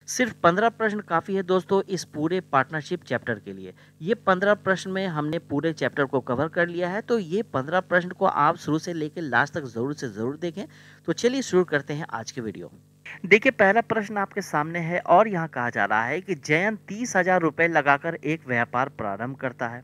सिर्फ 15 प्रश्न काफ़ी है दोस्तों इस पूरे पार्टनरशिप चैप्टर के लिए। ये 15 प्रश्न में हमने पूरे चैप्टर को कवर कर लिया है, तो ये 15 प्रश्न को आप शुरू से लेकर लास्ट तक ज़रूर से ज़रूर देखें। तो चलिए शुरू करते हैं आज के वीडियो। देखिए, पहला प्रश्न आपके सामने है और यहाँ कहा जा रहा है कि जयंत 30,000 रुपए लगाकर एक व्यापार प्रारंभ करता है।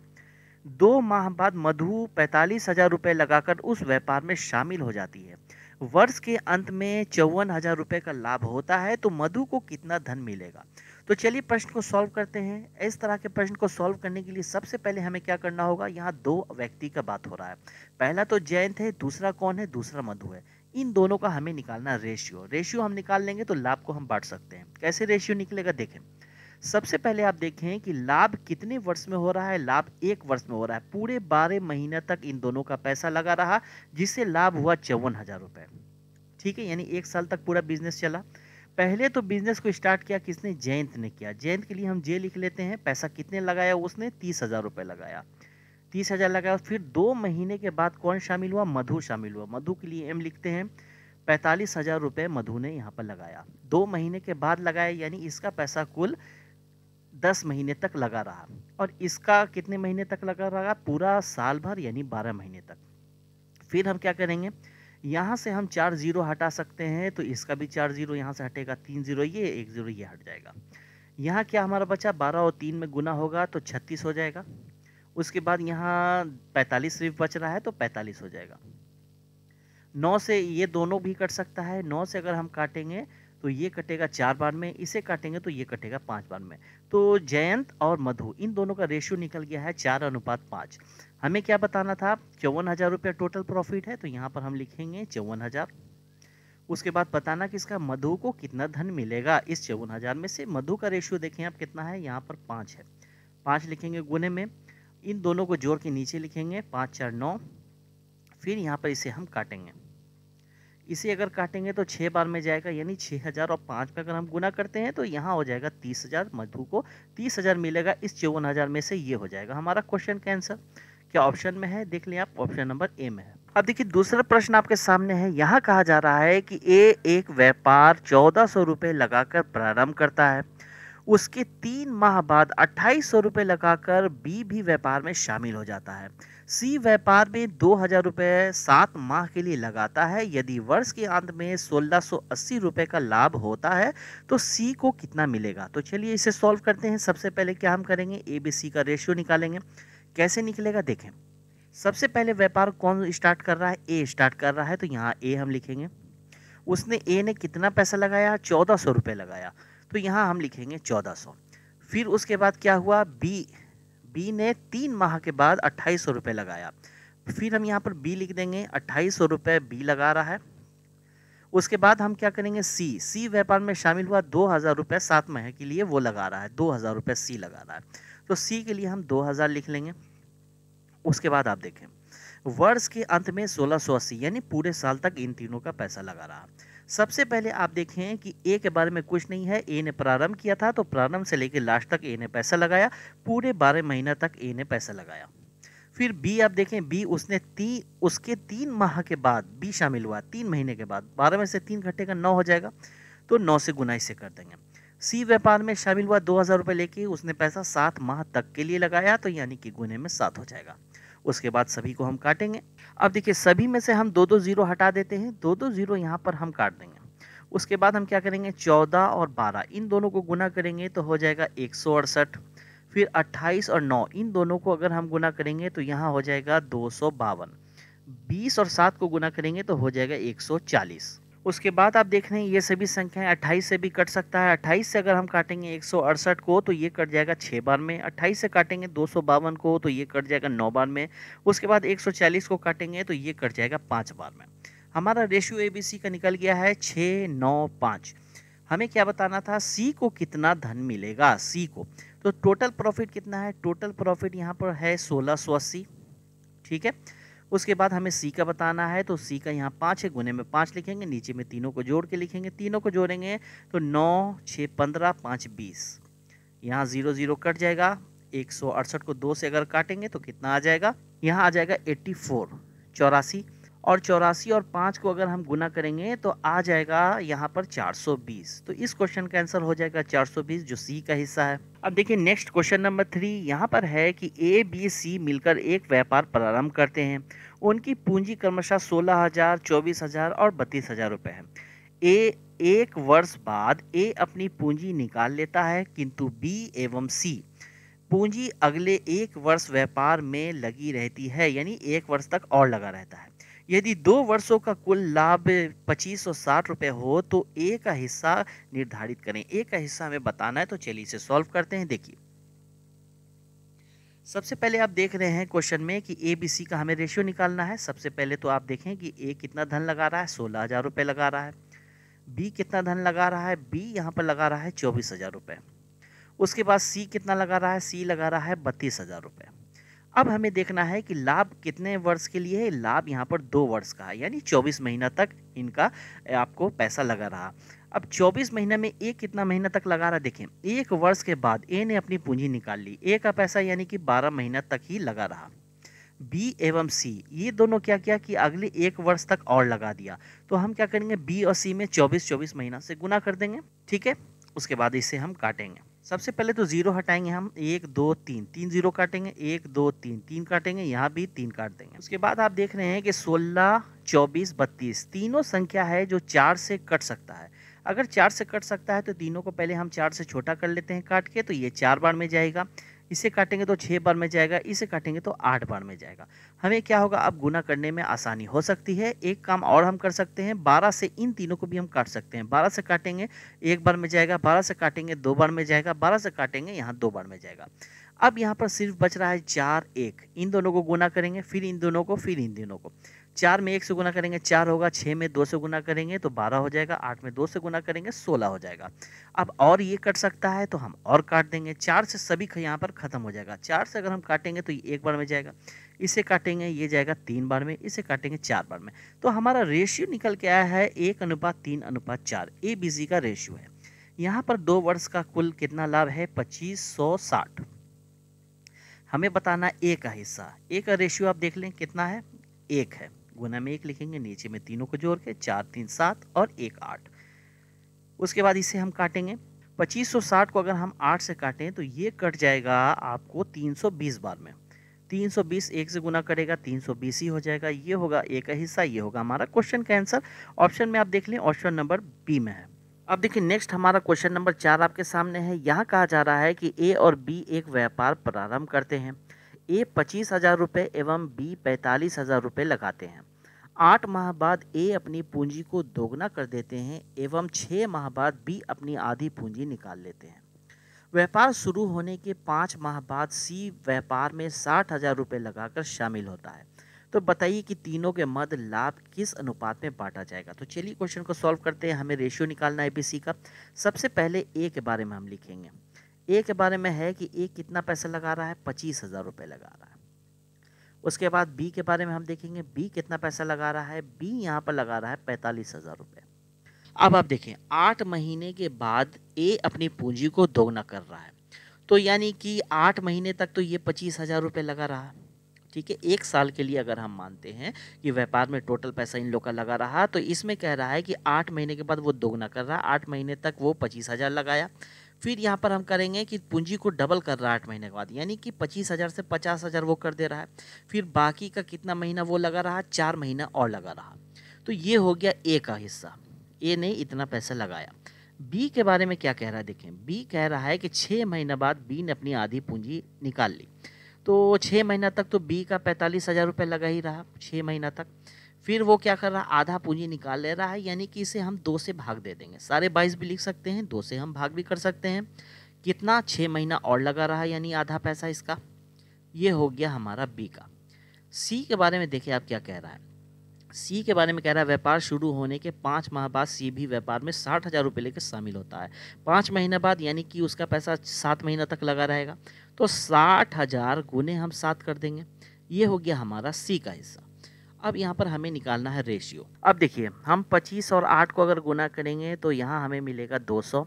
2 माह बाद मधु 45,000 रुपए लगाकर उस व्यापार में शामिल हो जाती है। वर्ष के अंत में 54,000 रुपए का लाभ होता है, तो मधु को कितना धन मिलेगा? तो चलिए प्रश्न को सॉल्व करते हैं। इस तरह के प्रश्न को सॉल्व करने के लिए सबसे पहले हमें क्या करना होगा, यहाँ 2 व्यक्ति का बात हो रहा है। पहला तो जयंत है, दूसरा कौन है? दूसरा मधु है। इन दोनों का हमें निकालना रेशियो। रेशियो हम निकाल लेंगे तो लाभ को हम बांट सकते हैं। कैसे रेशियो निकलेगा देखें। सबसे पहले आप देखें कि लाभ कितने वर्ष में हो रहा है। लाभ 1 वर्ष में हो रहा है। पूरे 12 महीने तक इन दोनों का पैसा लगा रहा, जिससे लाभ हुआ 54,000 रुपए। ठीक है, यानी 1 साल तक पूरा बिजनेस चला। पहले तो बिजनेस को स्टार्ट किया किसने? जयंत ने किया। जयंत के लिए हम जे लिख लेते हैं। पैसा कितने लगाया उसने? 30,000 रुपए लगाया। 30,000 लगाया। फिर 2 महीने के बाद कौन शामिल हुआ? मधु शामिल हुआ। मधु के लिए एम लिखते हैं। 45,000 रुपए मधु ने यहाँ पर लगाया। 2 महीने के बाद लगाया, यानी इसका पैसा कुल 10 महीने तक लगा रहा। और इसका कितने महीने तक लगा रहा? पूरा साल भर, यानी 12 महीने तक। फिर हम क्या करेंगे, यहाँ से हम 4 जीरो हटा सकते हैं, तो इसका भी 4 जीरो यहाँ से हटेगा। 3 जीरो ये, 1 जीरो ये हट जाएगा। यहाँ क्या हमारा बचा? 12 और 3 में गुना होगा तो 36 हो जाएगा। उसके बाद यहाँ 45 सिर्फ बच रहा है, तो 45 हो जाएगा। 9 से ये दोनों भी कट सकता है। 9 से अगर हम काटेंगे तो ये कटेगा 4 बार में, इसे काटेंगे तो ये कटेगा 5 बार में। तो जयंत और मधु इन दोनों का रेशियो निकल गया है 4:5। हमें क्या बताना था? 54,000 रुपया टोटल प्रॉफिट है, तो यहाँ पर हम लिखेंगे 54,000। उसके बाद बताना कि इसका मधु को कितना धन मिलेगा। इस 54,000 में से मधु का रेशियो देखें आप कितना है, यहाँ पर 5 है। 5 लिखेंगे गुने में, इन दोनों को जोड़ के नीचे लिखेंगे 5 4 9। फिर यहाँ पर इसे हम काटेंगे। इसे अगर काटेंगे तो 6 बार में जाएगा, यानी 6,000 और 5 पे अगर हम गुना करते हैं तो यहाँ हो जाएगा 30,000। मधु को 30,000 मिलेगा। इस 54,000 में से ये हो जाएगा हमारा क्वेश्चन का आंसर। क्या ऑप्शन में है? देख लिया आप, ऑप्शन नंबर ए में है। अब देखिए दूसरा प्रश्न आपके सामने है। यहाँ कहा जा रहा है कि ए एक व्यापार 1400 रुपये लगाकर प्रारंभ करता है। उसके 3 माह बाद 2800 रुपये लगाकर बी भी व्यापार में शामिल हो जाता है। सी व्यापार में 2,000 रुपये 7 माह के लिए लगाता है। यदि वर्ष के अंत में 1680 रुपये का लाभ होता है तो सी को कितना मिलेगा? तो चलिए इसे सॉल्व करते हैं। सबसे पहले क्या हम करेंगे, ए बी सी का रेशियो निकालेंगे। कैसे निकलेगा देखें। सबसे पहले व्यापार कौन स्टार्ट कर रहा है? ए स्टार्ट कर रहा है, तो यहाँ ए हम लिखेंगे। उसने ए ने कितना पैसा लगाया? 1400 रुपये लगाया, तो यहाँ हम लिखेंगे 1400। फिर उसके बाद क्या हुआ? बी ने 3 माह के बाद 2800 रुपये लगाया। फिर हम यहाँ पर बी लिख देंगे। 2800 रुपये बी लगा रहा है। उसके बाद हम क्या करेंगे, सी व्यापार में शामिल हुआ। 2,000 रुपये 7 माह के लिए वो लगा रहा है। 2,000 रुपये सी लगा रहा है, तो सी के लिए हम 2,000 लिख लेंगे। उसके बाद आप देखें, वर्ष के अंत में 1680, यानी पूरे साल तक इन तीनों का पैसा लगा रहा। सबसे पहले आप देखें कि ए के बारे में कुछ नहीं है। ए ने प्रारंभ किया था, तो प्रारंभ से लेकर लास्ट तक ए ने पैसा लगाया। पूरे 12 महीना तक ए ने पैसा लगाया। फिर बी आप देखें, बी उसके 3 माह के बाद बी शामिल हुआ। 3 महीने के बाद 12 में से 3 घटेगा 9 हो जाएगा, तो 9 से गुना इसे कर देंगे। सी व्यापार में शामिल हुआ। 2,000 रुपये लेके उसने पैसा 7 माह तक के लिए लगाया, तो यानी कि गुने में 7 हो जाएगा। उसके बाद सभी को हम काटेंगे। अब देखिए सभी में से हम 2-2 जीरो हटा देते हैं। 2-2 जीरो यहाँ पर हम काट देंगे। उसके बाद हम क्या करेंगे, 14 और 12 इन दोनों को गुना करेंगे तो हो जाएगा 168। फिर 28 और 9 इन दोनों को अगर हम गुना करेंगे तो यहाँ हो जाएगा 252। 20 और 7 को गुना करेंगे तो हो जाएगा 140। उसके बाद आप देख रहे हैं ये सभी संख्याएं 28 से भी कट सकता है। 28 से अगर हम काटेंगे 168 को तो ये कट जाएगा 6 बार में। 28 से काटेंगे 252 को तो ये कट जाएगा 9 बार में। उसके बाद 140 को काटेंगे तो ये कट जाएगा 5 बार में। हमारा रेशियो एबीसी का निकल गया है 6 9 5। हमें क्या बताना था, सी को कितना धन मिलेगा। सी को तो टोटल प्रॉफिट कितना है? टोटल प्रॉफिट यहाँ पर है 1680। ठीक है, उसके बाद हमें सी का बताना है, तो सी का यहाँ 5 है। गुने में 5 लिखेंगे, नीचे में तीनों को जोड़ के लिखेंगे। तीनों को जोड़ेंगे तो 9 6 15 5 20। यहाँ 0 0 कट जाएगा। 168 को 2 से अगर काटेंगे तो कितना आ जाएगा? यहाँ आ जाएगा 84 84। और 84 और 5 को अगर हम गुना करेंगे तो आ जाएगा यहाँ पर 420। तो इस क्वेश्चन का आंसर हो जाएगा 420, जो सी का हिस्सा है। अब देखिए नेक्स्ट क्वेश्चन नंबर 3 यहाँ पर है कि ए बी सी मिलकर एक व्यापार प्रारंभ करते हैं। उनकी पूंजी क्रमशः 16,000, 24,000 और 32,000 रुपये है। ए एक वर्ष बाद ए अपनी पूंजी निकाल लेता है, किंतु बी एवं सी पूंजी अगले एक वर्ष व्यापार में लगी रहती है, यानी एक वर्ष तक और लगा रहता है। यदि 2 वर्षों का कुल लाभ 2560 रुपये हो तो ए का हिस्सा निर्धारित करें। ए का हिस्सा हमें बताना है, तो चलिए इसे सॉल्व करते हैं। देखिए सबसे पहले आप देख रहे हैं क्वेश्चन में कि ए बी सी का हमें रेशियो निकालना है। सबसे पहले तो आप देखें कि ए कितना धन लगा रहा है, 16,000 रुपये लगा रहा है। बी कितना धन लगा रहा है, बी यहाँ पर लगा रहा है 24,000 रुपये। उसके बाद सी कितना लगा रहा है, सी लगा रहा है 32,000 रुपये। अब हमें देखना है कि लाभ कितने वर्ष के लिए है। लाभ यहाँ पर 2 वर्ष का है, यानी 24 महीना तक इनका आपको पैसा लगा रहा। अब 24 महीने में ए कितना महीना तक लगा रहा है, देखें एक वर्ष के बाद ए ने अपनी पूंजी निकाल ली। ए का पैसा यानी कि 12 महीना तक ही लगा रहा। बी एवं सी ये दोनों क्या किया कि अगले एक वर्ष तक और लगा दिया। तो हम क्या करेंगे, बी और सी में 24 महीना से गुना कर देंगे। ठीक है, उसके बाद इसे हम काटेंगे। सबसे पहले तो जीरो हटाएंगे हम, 1 2 3 3 जीरो काटेंगे, 1 2 3 3 काटेंगे, यहाँ भी 3 काट देंगे। उसके बाद आप देख रहे हैं कि 16, 24, 32 तीनों संख्या है जो 4 से कट सकता है। अगर 4 से कट सकता है तो तीनों को पहले हम 4 से छोटा कर लेते हैं काट के, तो ये 4 बार में जाएगा। इसे काटेंगे तो 6 बार में जाएगा, इसे काटेंगे तो 8 बार में जाएगा। हमें क्या होगा, अब गुना करने में आसानी हो सकती है। एक काम और हम कर सकते हैं, 12 से इन तीनों को भी हम काट सकते हैं। 12 से काटेंगे 1 बार में जाएगा, 12 से काटेंगे 2 बार में जाएगा, 12 से काटेंगे यहाँ 2 बार में जाएगा। अब यहाँ पर सिर्फ बच रहा है 4, 1। इन दोनों को गुना करेंगे, फिर इन दोनों को, फिर इन दोनों को। 4 में 1 से गुना करेंगे 4 होगा, 6 में 2 से गुना करेंगे तो 12 हो जाएगा, 8 में 2 से गुना करेंगे 16 हो जाएगा। अब और ये कट सकता है तो हम और काट देंगे। 4 से सभी यहाँ पर खत्म हो जाएगा। 4 से अगर हम काटेंगे तो ये 1 बार में जाएगा, इसे काटेंगे ये जाएगा 3 बार में, इसे काटेंगे 4 बार में। तो हमारा रेशियो निकल के आया है 1:3:4। ए बी सी का रेशियो है। यहाँ पर 2 वर्ष का कुल कितना लाभ है, 2560। हमें बताना ए का हिस्सा। ए का रेशियो आप देख लें कितना है, 1 है। गुना में 1 लिखेंगे, नीचे में तीनों को जोड़ के 4 3 7 और 1 8। उसके बाद इसे हम काटेंगे। 2560 को अगर हम 8 से काटें तो ये कट जाएगा आपको 320 बार में। 320 1 से गुना करेगा 320 ही हो जाएगा। ये होगा ए का हिस्सा, ये होगा हमारा क्वेश्चन का आंसर। ऑप्शन में आप देख लें, ऑप्शन नंबर बी में है। अब देखिए नेक्स्ट हमारा क्वेश्चन नंबर 4 आपके सामने है। यहाँ कहा जा रहा है कि ए और बी एक व्यापार प्रारंभ करते हैं। ए 25,000 रुपये एवं बी 45,000 रुपये लगाते हैं। 8 माह बाद ए अपनी पूंजी को दोगुना कर देते हैं एवं 6 माह बाद बी अपनी आधी पूंजी निकाल लेते हैं। व्यापार शुरू होने के 5 माह बाद सी व्यापार में 60,000 रुपये लगाकर शामिल होता है। तो बताइए कि तीनों के मध्य लाभ किस अनुपात में बांटा जाएगा। तो चलिए क्वेश्चन को सॉल्व करते हैं। हमें रेशियो निकालना है एबीसी का। सबसे पहले ए के बारे में हम लिखेंगे। ए के बारे में है कि ए कितना पैसा लगा रहा है, 25,000 रुपये लगा रहा है। उसके बाद बी के बारे में हम देखेंगे, बी कितना पैसा लगा रहा है, बी यहाँ पर लगा रहा है 45,000 रुपये। अब आप देखें 8 महीने के बाद ए अपनी पूंजी को दोगुना कर रहा है। तो यानी कि 8 महीने तक तो ये 25,000 रुपये लगा रहा। ठीक है, 1 साल के लिए अगर हम मानते हैं कि व्यापार में टोटल पैसा इन लोग का लगा रहा, तो इसमें कह रहा है कि 8 महीने के बाद वो दोगुना कर रहा है। 8 महीने तक वो 25,000 लगाया। फिर यहाँ पर हम करेंगे कि पूंजी को डबल कर रहा है 8 महीने के बाद, यानी कि 25,000 से 50,000 वो कर दे रहा है। फिर बाकी का कितना महीना वो लगा रहा, 4 महीना और लगा रहा। तो ये हो गया ए का हिस्सा। ए ने इतना पैसा लगाया। बी के बारे में क्या कह रहा है, देखें बी कह रहा है कि 6 महीने बाद बी ने अपनी आधी पूंजी निकाल ली। तो 6 महीना तक तो बी का 45,000 रुपये लगा ही रहा 6 महीना तक। फिर वो क्या कर रहा, आधा पूंजी निकाल ले रहा है, यानी कि इसे हम 2 से भाग दे देंगे। सारे 22 भी लिख सकते हैं, 2 से हम भाग भी कर सकते हैं। कितना, 6 महीना और लगा रहा है, यानी आधा पैसा इसका। ये हो गया हमारा बी का। सी के बारे में देखिए आप क्या कह रहा है। सी के बारे में कह रहा है व्यापार शुरू होने के 5 माह बाद सी भी व्यापार में 60,000 रुपये लेकर शामिल होता है। 5 महीने बाद यानी कि उसका पैसा 7 महीना तक लगा रहेगा। तो 60,000 गुने हम 7 कर देंगे। ये हो गया हमारा सी का हिस्सा। अब यहाँ पर हमें निकालना है रेशियो। अब देखिए हम 25 और 8 को अगर गुना करेंगे तो यहाँ हमें मिलेगा 200,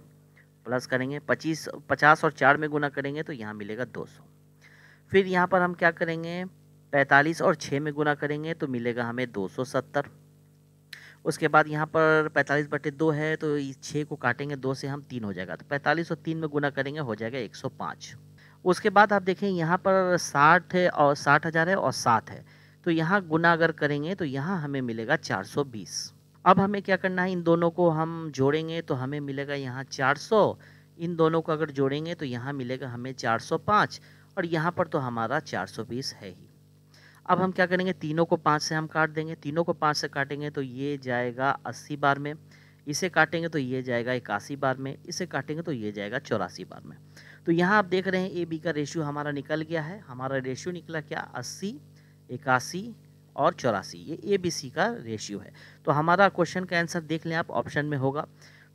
प्लस करेंगे 50 और 4 में गुना करेंगे तो यहाँ मिलेगा 200। फिर यहाँ पर हम क्या करेंगे, 45 और 6 में गुना करेंगे तो मिलेगा हमें 270। उसके बाद यहाँ पर 45/2 है तो 6 को काटेंगे 2 से हम 3 हो जाएगा, तो 45 और 3 में गुना करेंगे हो जाएगा 105। उसके बाद आप देखें यहाँ पर 60 है और 60,000 है और 7 है, तो यहाँ गुना अगर करेंगे तो यहाँ हमें मिलेगा 420। अब हमें क्या करना है, इन दोनों को हम जोड़ेंगे तो हमें मिलेगा यहाँ 400, इन दोनों को अगर जोड़ेंगे तो यहाँ मिलेगा हमें 405 और यहाँ पर तो हमारा 420 है ही। अब हम क्या करेंगे, तीनों को 5 से हम काट देंगे, तीनों को 5 से काटेंगे तो ये जाएगा 80 बार में, इसे काटेंगे तो ये जाएगा 81 बार में, इसे काटेंगे तो ये जाएगा 84 बार में। तो यहाँ आप देख रहे हैं ए बी का रेशियो हमारा निकल गया है। हमारा रेशियो निकला क्या, 80, 81 और 84, ये ए बी सी का रेशियो है। तो हमारा क्वेश्चन का आंसर देख लें आप, ऑप्शन में होगा,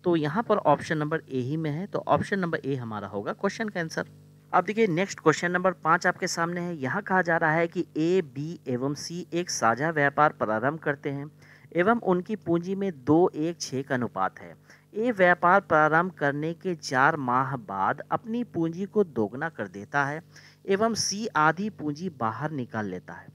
तो यहाँ पर ऑप्शन नंबर ए ही में है, तो ऑप्शन नंबर ए हमारा होगा क्वेश्चन का आंसर। अब देखिए नेक्स्ट क्वेश्चन नंबर 5 आपके सामने है। यहाँ कहा जा रहा है कि ए, बी एवं सी एक साझा व्यापार प्रारंभ करते हैं एवं उनकी पूंजी में 2:1:6 का अनुपात है। ए व्यापार प्रारंभ करने के 4 माह बाद अपनी पूंजी को दोगुना कर देता है एवं सी आधी पूंजी बाहर निकाल लेता है।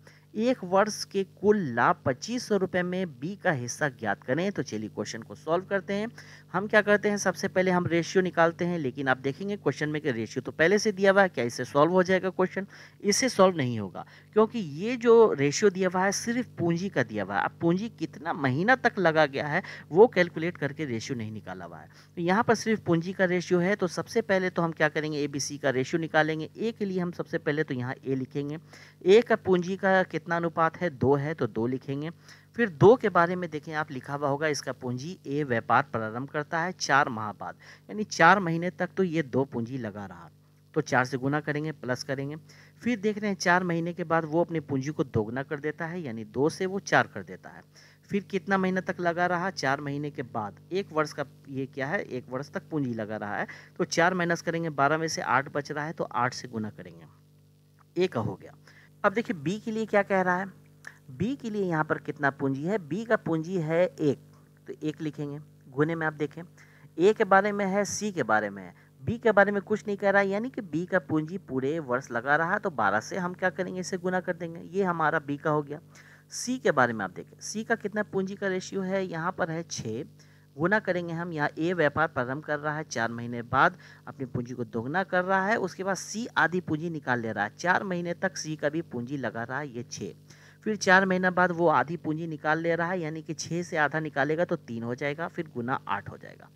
एक वर्ष के कुल लाभ 2500 रुपये में बी का हिस्सा ज्ञात करें। तो चलिए क्वेश्चन को सॉल्व करते हैं। हम क्या करते हैं, सबसे पहले हम रेशियो निकालते हैं, लेकिन आप देखेंगे क्वेश्चन में कि रेशियो तो पहले से दिया हुआ है, क्या इससे सॉल्व हो जाएगा क्वेश्चन? इससे सॉल्व नहीं होगा, क्योंकि ये जो रेशियो दिया हुआ है सिर्फ पूंजी का दिया हुआ है। अब पूंजी कितना महीना तक लगा गया है वो कैलकुलेट करके रेशियो नहीं निकाला हुआ है, तो यहाँ पर सिर्फ पूंजी का रेशियो है। तो सबसे पहले तो हम क्या करेंगे, ए बी सी का रेशियो निकालेंगे। ए के लिए हम सबसे पहले तो यहाँ ए लिखेंगे। ए का पूंजी का कितना अनुपात है, 2 है, तो 2 लिखेंगे। फिर 2 के बारे में देखें, आप लिखा हुआ होगा इसका पूंजी ए व्यापार प्रारंभ करता है 4 माह बाद, यानी 4 महीने तक तो ये 2 पूंजी लगा रहा, तो 4 से गुना करेंगे, प्लस करेंगे। फिर देख रहे हैं 4 महीने के बाद वो अपनी पूंजी को दोगुना कर देता है, यानी 2 से वो 4 कर देता है। फिर कितना महीना तक लगा रहा, 4 महीने के बाद, 1 वर्ष का ये क्या है, 1 वर्ष तक पूंजी लगा रहा है, तो 4 माइनस करेंगे, 12 में से 8 बच रहा है, तो 8 से गुना करेंगे, ए का हो गया। अब देखिए बी के लिए क्या कह रहा है, बी के लिए यहाँ पर कितना पूंजी है, बी का पूंजी है 1, तो 1 लिखेंगे। गुने में आप देखें ए के बारे में है, सी के बारे में है, बी के बारे में कुछ नहीं कह रहा है, यानी कि बी का पूंजी पूरे वर्ष लगा रहा, तो 12 से हम क्या करेंगे, इसे गुना कर देंगे, ये हमारा बी का हो गया। सी के बारे में आप देखें, सी का कितना पूंजी का रेशियो है, यहाँ पर है 6, गुना करेंगे हम, यहाँ ए व्यापार प्रारंभ कर रहा है 4 महीने बाद, अपनी पूंजी को दोगुना कर रहा है, उसके बाद सी आधी पूंजी निकाल ले रहा है, 4 महीने तक सी का भी पूंजी लगा रहा है, ये 6। फिर 4 महीना बाद वो आधी पूंजी निकाल ले रहा है, यानी कि 6 से आधा निकालेगा तो 3 हो जाएगा, फिर गुना 8 हो जाएगा।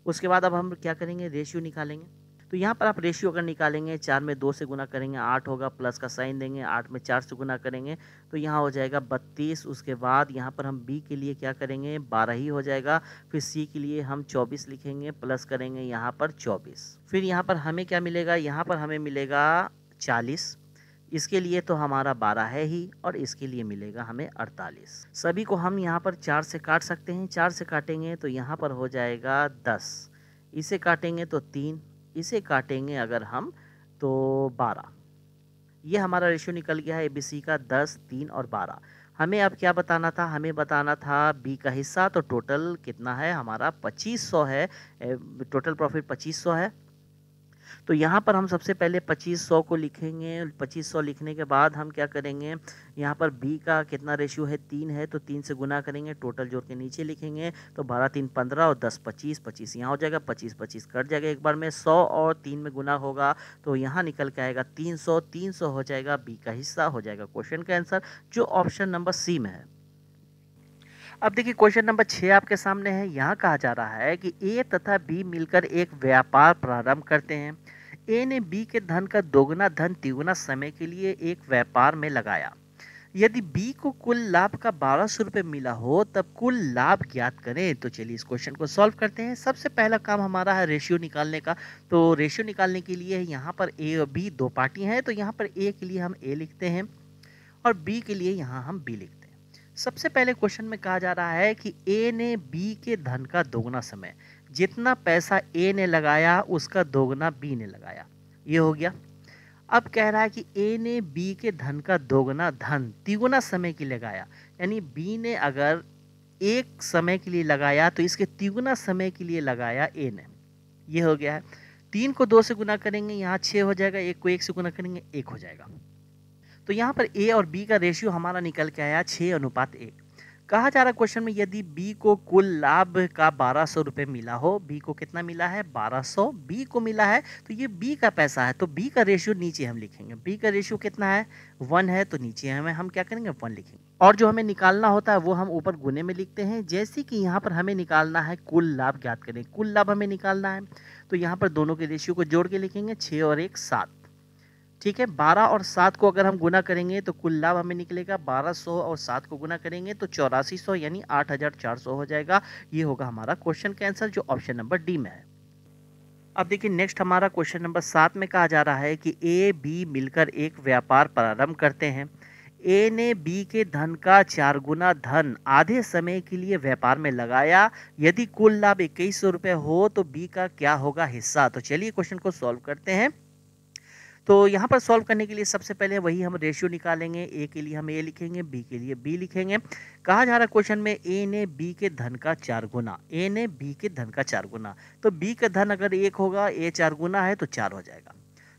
उसके बाद अब हम क्या करेंगे, रेशियो निकालेंगे। तो यहाँ पर आप रेशियो अगर निकालेंगे, 4 में 2 से गुना करेंगे 8 होगा, प्लस का साइन देंगे, 8 में 4 से गुना करेंगे तो यहाँ हो जाएगा 32। उसके बाद यहाँ पर हम बी के लिए क्या करेंगे, 12 ही हो जाएगा। फिर सी के लिए हम 24 लिखेंगे, प्लस करेंगे यहाँ पर 24। फिर यहाँ पर हमें क्या मिलेगा, यहाँ पर हमें मिलेगा 40, इसके लिए तो हमारा 12 है ही, और इसके लिए मिलेगा हमें 48। सभी को हम यहाँ पर 4 से काट सकते हैं, 4 से काटेंगे तो यहाँ पर हो जाएगा 10, इसे काटेंगे तो 3, इसे काटेंगे अगर हम तो 12। ये हमारा रेशियो निकल गया है एबीसी का, 10, 3 और 12। हमें अब क्या बताना था, हमें बताना था बी का हिस्सा। तो टोटल कितना है हमारा, 2500 है, टोटल प्रॉफिट 2500 है। तो यहाँ पर हम सबसे पहले 2500 को लिखेंगे। 2500 लिखने के बाद हम क्या करेंगे, यहाँ पर बी का कितना रेशियो है, 3 है, तो 3 से गुना करेंगे, टोटल जोड़ के नीचे लिखेंगे, तो 12 3 15 और 10 25, 25 यहाँ हो जाएगा, 25 25 कट जाएगा एक बार में, 100 और 3 में गुना होगा तो यहाँ निकल के आएगा 300, 300 हो जाएगा, बी का हिस्सा हो जाएगा क्वेश्चन का आंसर, जो ऑप्शन नंबर सी में है। अब देखिए क्वेश्चन नंबर 6 आपके सामने है। यहाँ कहा जा रहा है कि ए तथा बी मिलकर एक व्यापार प्रारंभ करते हैं। ए ने बी के धन का दोगुना धन तिगुना समय के लिए एक व्यापार में लगाया। यदि बी को कुल लाभ का 1200 रुपये मिला हो तब कुल लाभ ज्ञात करें। तो चलिए इस क्वेश्चन को सॉल्व करते हैं। सबसे पहला काम हमारा है रेशियो निकालने का। तो रेशियो निकालने के लिए यहाँ पर ए और बी दो पार्टी हैं, तो यहाँ पर ए के लिए हम ए लिखते हैं और बी के लिए यहाँ हम बी लिखते हैं। सबसे पहले क्वेश्चन में कहा जा रहा है कि ए ने बी के धन का दोगुना समय, जितना पैसा ए ने लगाया उसका दोगुना बी ने लगाया, ये हो गया। अब कह रहा है कि ए ने बी के धन का दोगुना धन तिगुना समय के लिए लगाया, यानी बी ने अगर एक समय के लिए लगाया तो इसके तिगुना समय के लिए लगाया ए ने, ये हो गया है। 3 को 2 से गुना करेंगे, यहाँ 6 हो जाएगा, 1 को 1 से गुना करेंगे 1 हो जाएगा। तो यहाँ पर ए और बी का रेशियो हमारा निकल के आया 6:1। कहा जा रहा क्वेश्चन में यदि बी को कुल लाभ का 1200 रुपये मिला हो, बी को कितना मिला है 1200, बी को मिला है, तो ये बी का पैसा है, तो बी का रेशियो नीचे हम लिखेंगे। बी का रेशियो कितना है 1 है, तो नीचे हम क्या करेंगे 1 लिखेंगे। और जो हमें निकालना होता है वो हम ऊपर गुने में लिखते हैं। जैसे कि यहाँ पर हमें निकालना है कुल लाभ, ज्ञात करें कुल लाभ हमें निकालना है, तो यहाँ पर दोनों के रेशियो को जोड़ के लिखेंगे 6 और 1 7। ठीक है, 12 और 7 को अगर हम गुना करेंगे तो कुल लाभ हमें निकलेगा 1200 और 7 को गुना करेंगे तो 8400 यानी 8400 हो जाएगा। ये होगा हमारा क्वेश्चन का आंसर जो ऑप्शन नंबर डी में है। अब देखिए नेक्स्ट हमारा क्वेश्चन नंबर 7 में कहा जा रहा है कि ए बी मिलकर एक व्यापार प्रारंभ करते हैं। ए ने बी के धन का 4 गुना धन आधे समय के लिए व्यापार में लगाया। यदि कुल लाभ 2100 रुपये हो तो बी का क्या होगा हिस्सा। तो चलिए क्वेश्चन को सॉल्व करते हैं। तो यहाँ पर सॉल्व करने के लिए सबसे पहले वही हम रेशियो निकालेंगे। ए के लिए हम ए लिखेंगे, बी के लिए बी लिखेंगे। कहा जा रहा है क्वेश्चन में ए ने बी के धन का 4 गुना, ए ने बी के धन का 4 गुना, तो बी का धन अगर 1 होगा, ए 4 गुना है तो 4 हो जाएगा।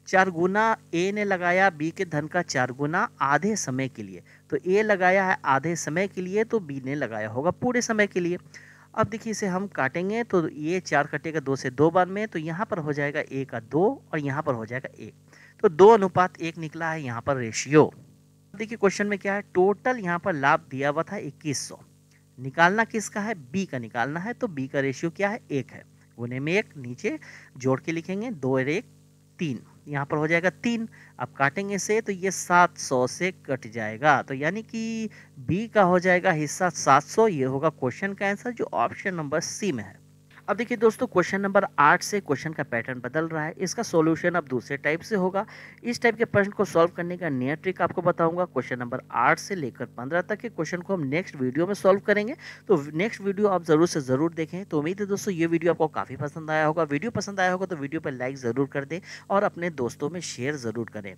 4 गुना ए ने लगाया बी के धन का 4 गुना आधे समय के लिए, तो ए लगाया है आधे समय के लिए, तो बी ने लगाया होगा पूरे समय के लिए। अब देखिए इसे हम काटेंगे तो ये 4 कटेगा 2 से 2 बार में, तो यहाँ पर हो जाएगा ए का 2 और यहाँ पर हो जाएगा 1, तो 2:1 निकला है यहाँ पर रेशियो। देखिए क्वेश्चन में क्या है, टोटल यहाँ पर लाभ दिया हुआ था 2100, निकालना किसका है बी का निकालना है, तो बी का रेशियो क्या है 1 है, गुने में 1, नीचे जोड़ के लिखेंगे 2 और 1 3, यहाँ पर हो जाएगा 3। अब काटेंगे से तो ये 700 से कट जाएगा, तो यानी कि बी का हो जाएगा हिस्सा 700। ये होगा क्वेश्चन का आंसर जो ऑप्शन नंबर सी में है। अब देखिए दोस्तों क्वेश्चन नंबर 8 से क्वेश्चन का पैटर्न बदल रहा है। इसका सॉल्यूशन अब दूसरे टाइप से होगा। इस टाइप के प्रश्न को सॉल्व करने का नया ट्रिक आपको बताऊंगा। क्वेश्चन नंबर 8 से लेकर 15 तक के क्वेश्चन को हम नेक्स्ट वीडियो में सॉल्व करेंगे, तो नेक्स्ट वीडियो आप जरूर से ज़रूर देखें। तो उम्मीद है दोस्तों ये वीडियो आपको काफ़ी पसंद आया होगा। वीडियो पसंद आया होगा तो वीडियो पर लाइक ज़रूर कर दें और अपने दोस्तों में शेयर ज़रूर करें।